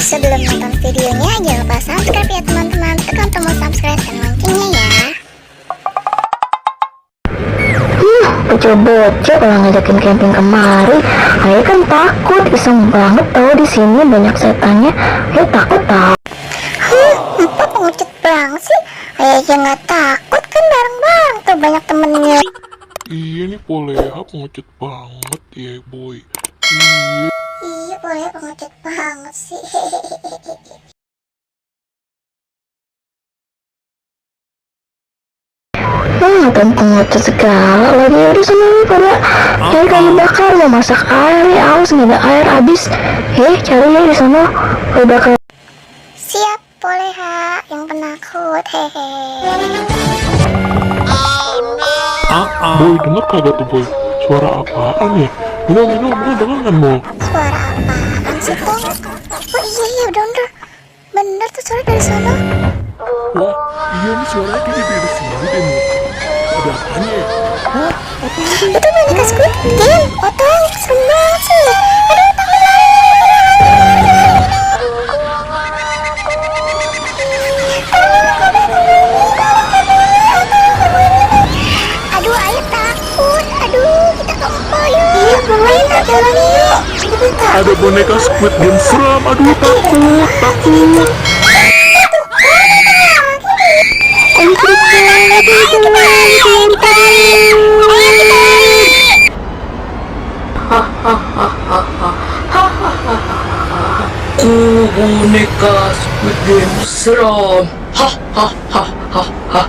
Sebelum nonton videonya, jangan lupa subscribe ya teman-teman. Tekan tombol subscribe dan loncengnya ya. Bocah-bocah kalau ngajakin camping kemari, Ayah kan takut, iseng banget tau di sini banyak setannya. Ayah takut tau. Empat pengecut banget sih. Ayah aja nggak takut kan, bareng-bareng tuh banyak temennya. Iya nih Poleha pengecut banget ya boy. Iya. Iya, boleh pengecut banget sih. Nonton pengecut segala lagi. Udah sana pada cari kayu bakar, mau masak air ya, aus nggak ada air habis. Cari ya di sana kayu bakar. Siap, Poleha yang penakut. Hehe. Boy denger kagak tuh boy? Suara apaan ya? Minum denger kan mau? Suara apaan sih, Tong? Oh iya, bener. Bener tuh suara dari sana. Wah iya nih suaranya kayak dari sini deh nih. Ada apaan ya? Hah? Apaan sih? Itu boneka Squid Game. Otong, serem banget sih. Aduh, takut lari. Aduh, ayah takut. Aduh, kita ke mall yuk. Iya, ayo jalan yuk. Ada boneka Squid Game seram. Aduh takut. Boneka Squid Game seram. Hahaha.